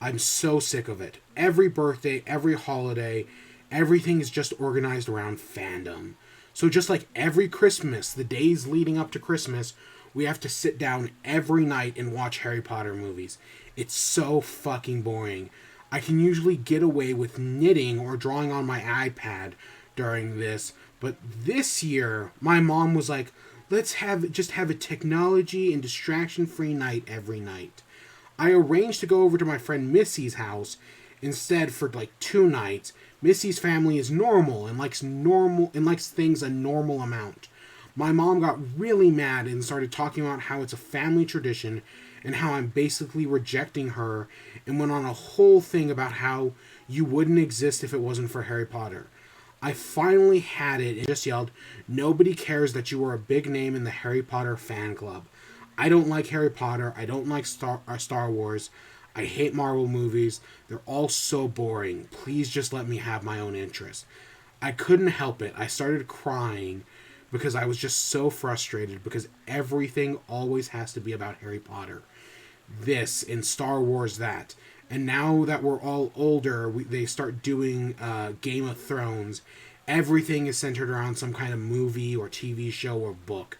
S1: I'm so sick of it. Every birthday, every holiday, everything is just organized around fandom. So just like every Christmas, the days leading up to Christmas, we have to sit down every night and watch Harry Potter movies. It's so fucking boring. I can usually get away with knitting or drawing on my iPad during this, but this year, my mom was like, let's have a technology and distraction-free night every night. I arranged to go over to my friend Missy's house instead for like 2 nights. Missy's family is normal and likes things a normal amount. My mom got really mad and started talking about how it's a family tradition and how I'm basically rejecting her, and went on a whole thing about how you wouldn't exist if it wasn't for Harry Potter. I finally had it and just yelled, "Nobody cares that you are a big name in the Harry Potter fan club. I don't like Harry Potter. I don't like Star Wars. I hate Marvel movies. They're all so boring. Please just let me have my own interest." I couldn't help it. I started crying because I was just so frustrated because everything always has to be about Harry Potter. This and Star Wars that. And now that we're all older, they start doing Game of Thrones. Everything is centered around some kind of movie or TV show or book.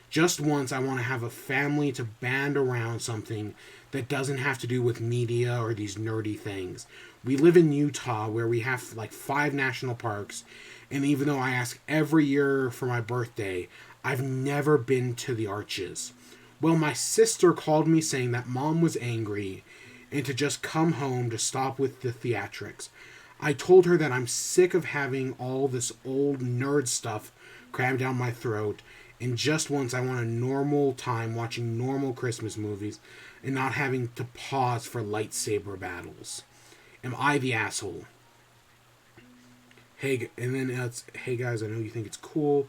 S1: Just once, I want to have a family to band around something that doesn't have to do with media or these nerdy things. We live in Utah where we have like 5 national parks, and even though I ask every year for my birthday, I've never been to the Arches. Well, my sister called me saying that mom was angry and to just come home to stop with the theatrics. I told her that I'm sick of having all this old nerd stuff crammed down my throat, and just once I want a normal time watching normal Christmas movies and not having to pause for lightsaber battles. Am I the asshole? Hey, and then it's, hey guys, I know you think it's cool.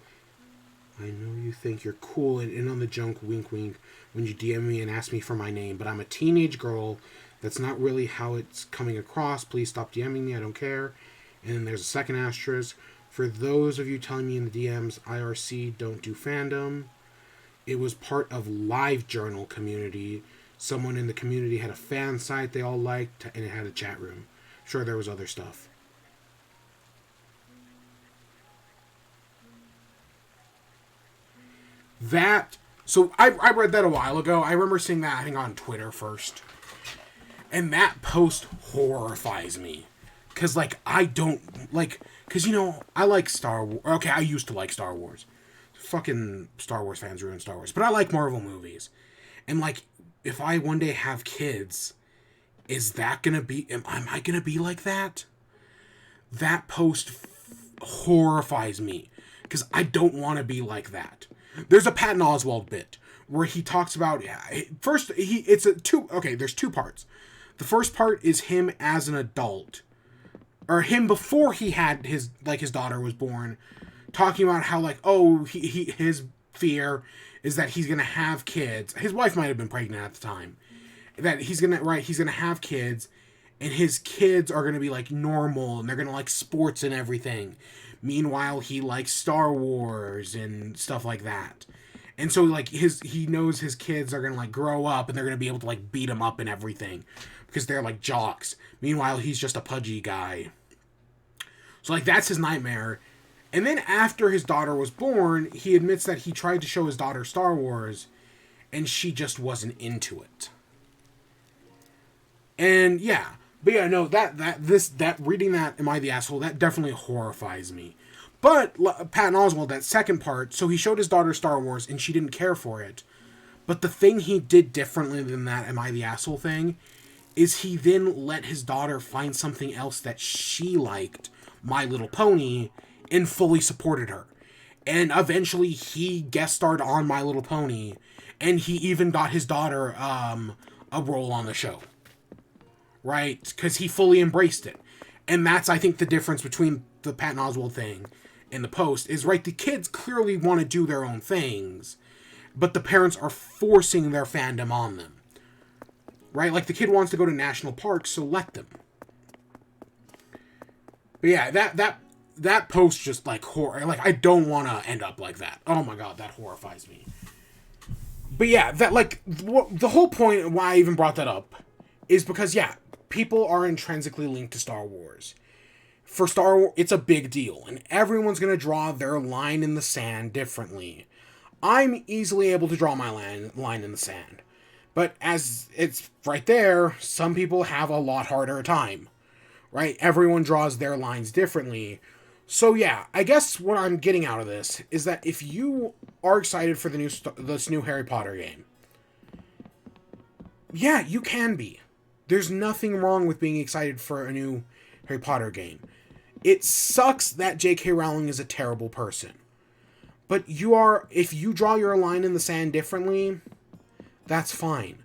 S1: I know you think you're cool and in on the junk, wink wink, when you DM me and ask me for my name, but I'm a teenage girl. That's not really how it's coming across. Please stop DMing me, I don't care. And then there's a second asterisk. For those of you telling me in the DMs, IRC don't do fandom. It was part of LiveJournal community. Someone in the community had a fan site they all liked, and it had a chat room. Sure, there was other stuff. So I read that a while ago. I remember seeing that, I think, on Twitter first. And that post horrifies me. Because, like, I don't, like, because, you know, I like Star Wars. Okay, I used to like Star Wars. Fucking Star Wars fans ruin Star Wars. But I like Marvel movies. And, like, if I one day have kids, is that gonna be, am I gonna be like that? That post horrifies me. Because I don't want to be like that. There's a Patton Oswalt bit where he talks about, first, there's 2 parts. The first part is him as an adult, or him before he had his daughter was born, talking about how, like, oh, his fear is that he's gonna have kids. His wife might have been pregnant at the time. That he's gonna have kids, and his kids are gonna be like normal, and they're gonna like sports and everything. Meanwhile, he likes Star Wars and stuff like that. And so, like, he knows his kids are gonna like grow up and they're gonna be able to like beat him up and everything because they're like jocks. Meanwhile, he's just a pudgy guy. So, like, that's his nightmare. And then after his daughter was born, he admits that he tried to show his daughter Star Wars, and she just wasn't into it. And yeah, but yeah, no, that reading that, am I the asshole? That definitely horrifies me. But Patton Oswalt, that second part, so he showed his daughter Star Wars and she didn't care for it. But the thing he did differently than that am I the asshole thing is he then let his daughter find something else that she liked, My Little Pony, and fully supported her. And eventually he guest starred on My Little Pony, and he even got his daughter a role on the show. Right? Because he fully embraced it. And that's, I think, the difference between the Patton Oswalt thing and the Post is, right, the kids clearly want to do their own things, but the parents are forcing their fandom on them. Right? Like, the kid wants to go to national parks, so let them. But yeah, that Post just, like, like, I don't want to end up like that. Oh my god, that horrifies me. But yeah, that, like, the whole point why I even brought that up is because, yeah, people are intrinsically linked to Star Wars. For Star Wars, it's a big deal, and everyone's going to draw their line in the sand differently. I'm easily able to draw my line in the sand. But as it's right there, some people have a lot harder time. Right? Everyone draws their lines differently. So yeah, I guess what I'm getting out of this is that if you are excited for this new Harry Potter game, yeah, you can be. There's nothing wrong with being excited for a new Harry Potter game. It sucks that J.K. Rowling is a terrible person. But if you draw your line in the sand differently, that's fine.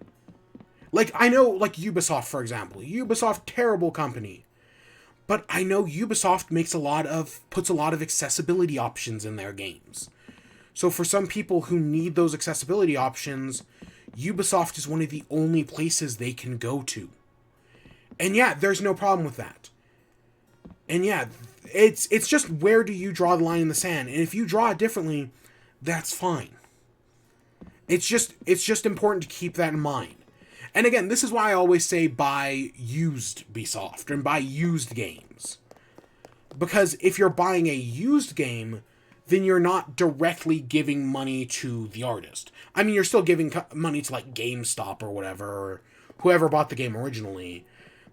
S1: Like, I know, like Ubisoft, for example. Ubisoft, terrible company. But I know Ubisoft puts a lot of accessibility options in their games. So for some people who need those accessibility options, Ubisoft is one of the only places they can go to. And yeah, there's no problem with that. And yeah, it's just, where do you draw the line in the sand? And if you draw it differently, that's fine. It's just important to keep that in mind. And again, this is why I always say buy used Ubisoft and buy used games. Because if you're buying a used game, then you're not directly giving money to the artist. I mean, you're still giving money to, like, GameStop or whatever, or whoever bought the game originally.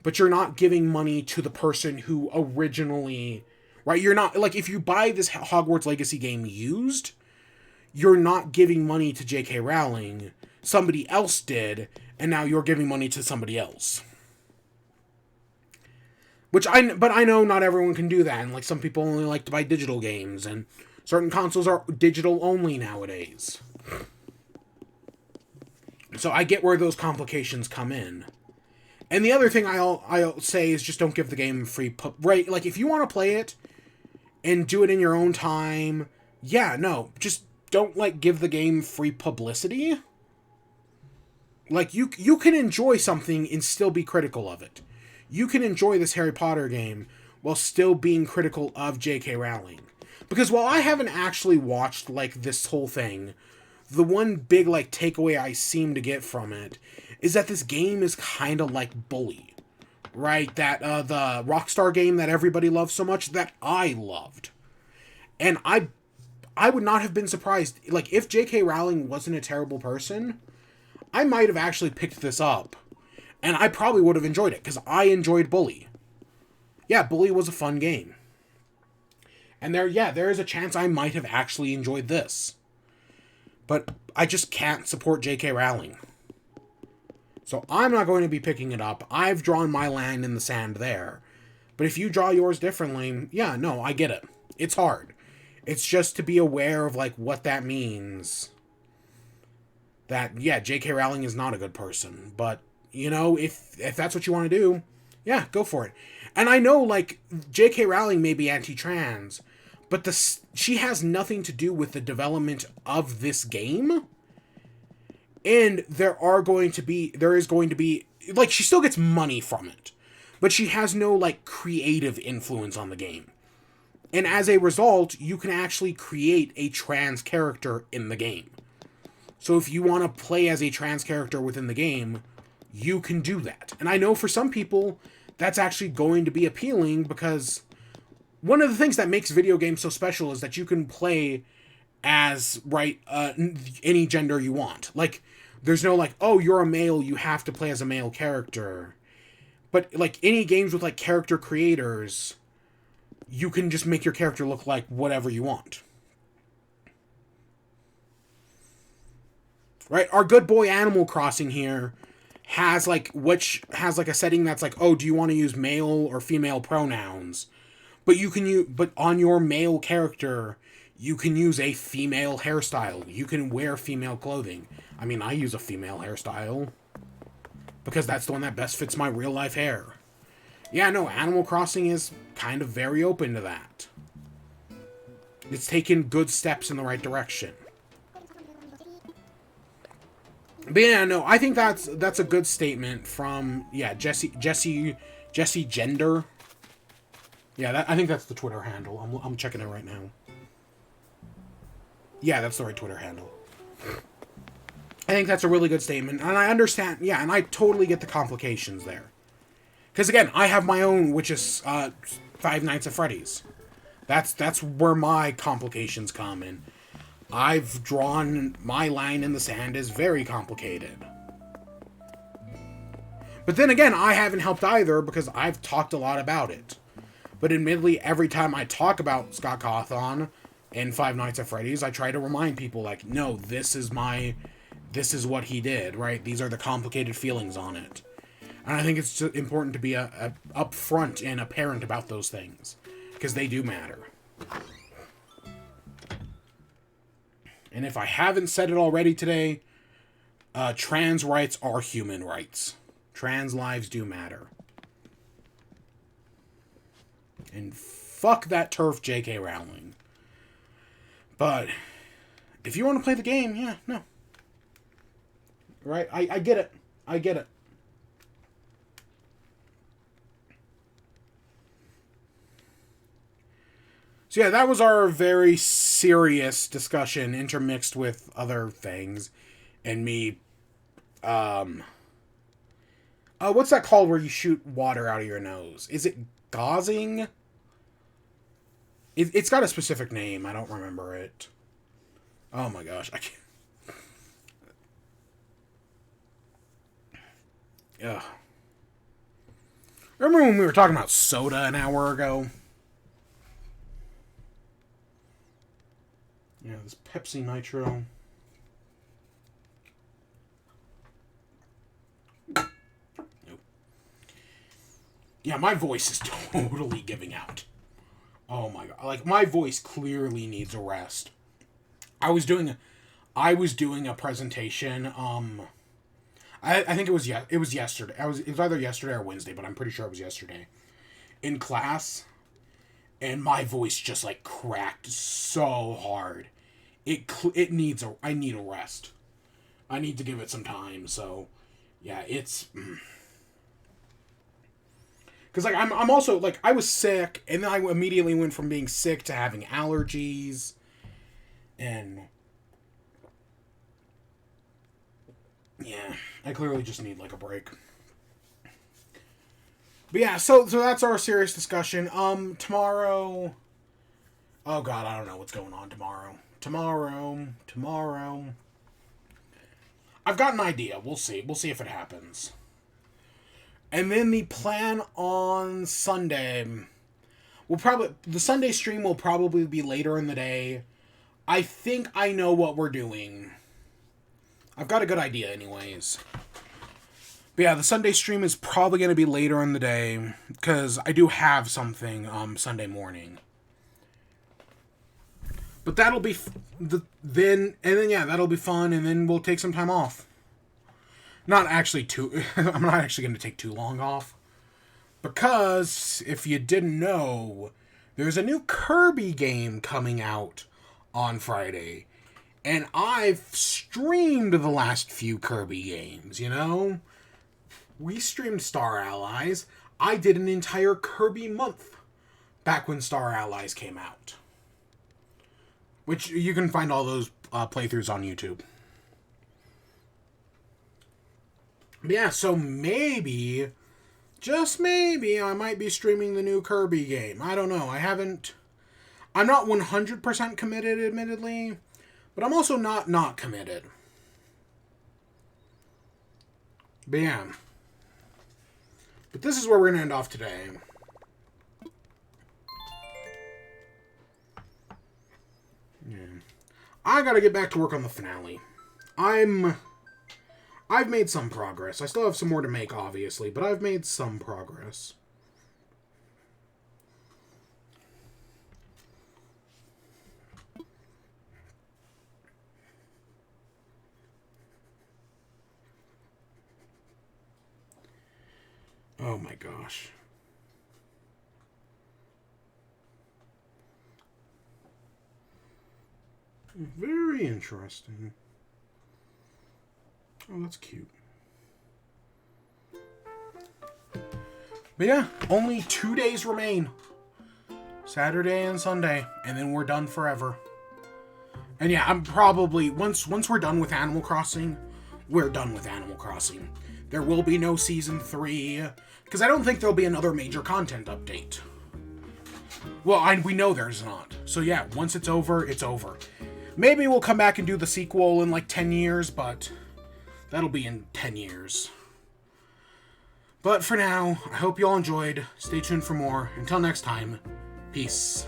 S1: But you're not giving money to the person who originally... Right? You're not... Like, if you buy this Hogwarts Legacy game used, you're not giving money to J.K. Rowling. Somebody else did, and now you're giving money to somebody else. But I know not everyone can do that, and, like, some people only like to buy digital games, and certain consoles are digital only nowadays. So I get where those complications come in. And the other thing I'll say is just don't give the game free... Right, like, if you want to play it and do it in your own time, yeah, no, just don't, like, give the game free publicity. Like, you can enjoy something and still be critical of it. You can enjoy this Harry Potter game while still being critical of J.K. Rowling. Because while I haven't actually watched, like, this whole thing, the one big, like, takeaway I seem to get from it is that this game is kind of like Bully. Right? That, the Rockstar game that everybody loves so much, that I loved. And I would not have been surprised. Like, if J.K. Rowling wasn't a terrible person, I might have actually picked this up. And I probably would have enjoyed it, because I enjoyed Bully. Yeah, Bully was a fun game. And there is a chance I might have actually enjoyed this. But I just can't support J.K. Rowling. So I'm not going to be picking it up. I've drawn my line in the sand there. But if you draw yours differently, yeah, no, I get it. It's hard. It's just to be aware of, like, what that means. That, yeah, J.K. Rowling is not a good person. But, you know, if that's what you want to do, yeah, go for it. And I know, like, J.K. Rowling may be anti-trans, but she has nothing to do with the development of this game. And there is going to be, like, she still gets money from it. But she has no, like, creative influence on the game. And as a result, you can actually create a trans character in the game. So if you want to play as a trans character within the game, you can do that. And I know for some people, that's actually going to be appealing, because one of the things that makes video games so special is that you can play as, any gender you want. Like, there's no, like, oh, you're a male, you have to play as a male character. But, like, any games with, like, character creators, you can just make your character look like whatever you want. Right? Our good boy Animal Crossing here has, like, a setting that's like, oh, do you want to use male or female pronouns? But but on your male character, you can use a female hairstyle. You can wear female clothing. I mean, I use a female hairstyle because that's the one that best fits my real life hair. Yeah, no, Animal Crossing is kind of very open to that. It's taken good steps in the right direction. But yeah, no, I think that's a good statement from, yeah, Jesse Gender. Yeah, I think that's the Twitter handle. I'm checking it right now. Yeah, that's the right Twitter handle. I think that's a really good statement, and I understand, yeah, and I totally get the complications there. Because, again, I have my own, which is Five Nights at Freddy's. That's where my complications come in. I've drawn my line in the sand is very complicated. But then again, I haven't helped either because I've talked a lot about it. But admittedly, every time I talk about Scott Cawthon in Five Nights at Freddy's, I try to remind people, like, no, this is what he did, right? These are the complicated feelings on it. And I think it's just important to be upfront and apparent about those things. Because they do matter. And if I haven't said it already today, trans rights are human rights. Trans lives do matter. And fuck that turf, J.K. Rowling. But if you want to play the game, yeah, no. Right? I get it. I get it. So yeah, that was our very serious discussion intermixed with other things. And me, what's that called where you shoot water out of your nose? Is it gauzing? It's got a specific name. I don't remember it. Oh my gosh. I can't. Ugh. Remember when we were talking about soda an hour ago? Yeah, this Pepsi Nitro. Nope. Yeah, my voice is totally giving out. Oh my god. Like, my voice clearly needs a rest. I was doing a presentation, I think it was yesterday. It was either yesterday or Wednesday, but I'm pretty sure it was yesterday. In class, and my voice just like cracked so hard. I need a rest. I need to give it some time. So, yeah, it's because like I'm also like I was sick, and then I immediately went from being sick to having allergies, and yeah, I clearly just need like a break. But yeah, so that's our serious discussion. Tomorrow. Oh god, I don't know what's going on tomorrow. Tomorrow. I've got an idea. We'll see. We'll see if it happens. And then the plan on Sunday. The Sunday stream will probably be later in the day. I think I know what we're doing. I've got a good idea anyways. But yeah, the Sunday stream is probably going to be later in the day, because I do have something Sunday morning. But that'll be that'll be fun, and then we'll take some time off. I'm not actually going to take too long off. Because, if you didn't know, there's a new Kirby game coming out on Friday. And I've streamed the last few Kirby games, you know? We streamed Star Allies. I did an entire Kirby month back when Star Allies came out. Which, you can find all those playthroughs on YouTube. But yeah, so maybe, just maybe, I might be streaming the new Kirby game. I don't know. I'm not 100% committed, admittedly. But I'm also not committed. But yeah. But this is where we're going to end off today. Yeah. I got to get back to work on the finale. I've made some progress. I still have some more to make, obviously, but I've made some progress. Oh my gosh. Very interesting. Oh, that's cute. But yeah, only 2 days remain. Saturday and Sunday, and then we're done forever. And yeah, I'm probably, once we're done with Animal Crossing, we're done with Animal Crossing. There will be no Season 3, because I don't think there'll be another major content update. Well, we know there's not. So yeah, once it's over, it's over. Maybe we'll come back and do the sequel in like 10 years, but that'll be in 10 years. But for now, I hope you all enjoyed. Stay tuned for more. Until next time, peace.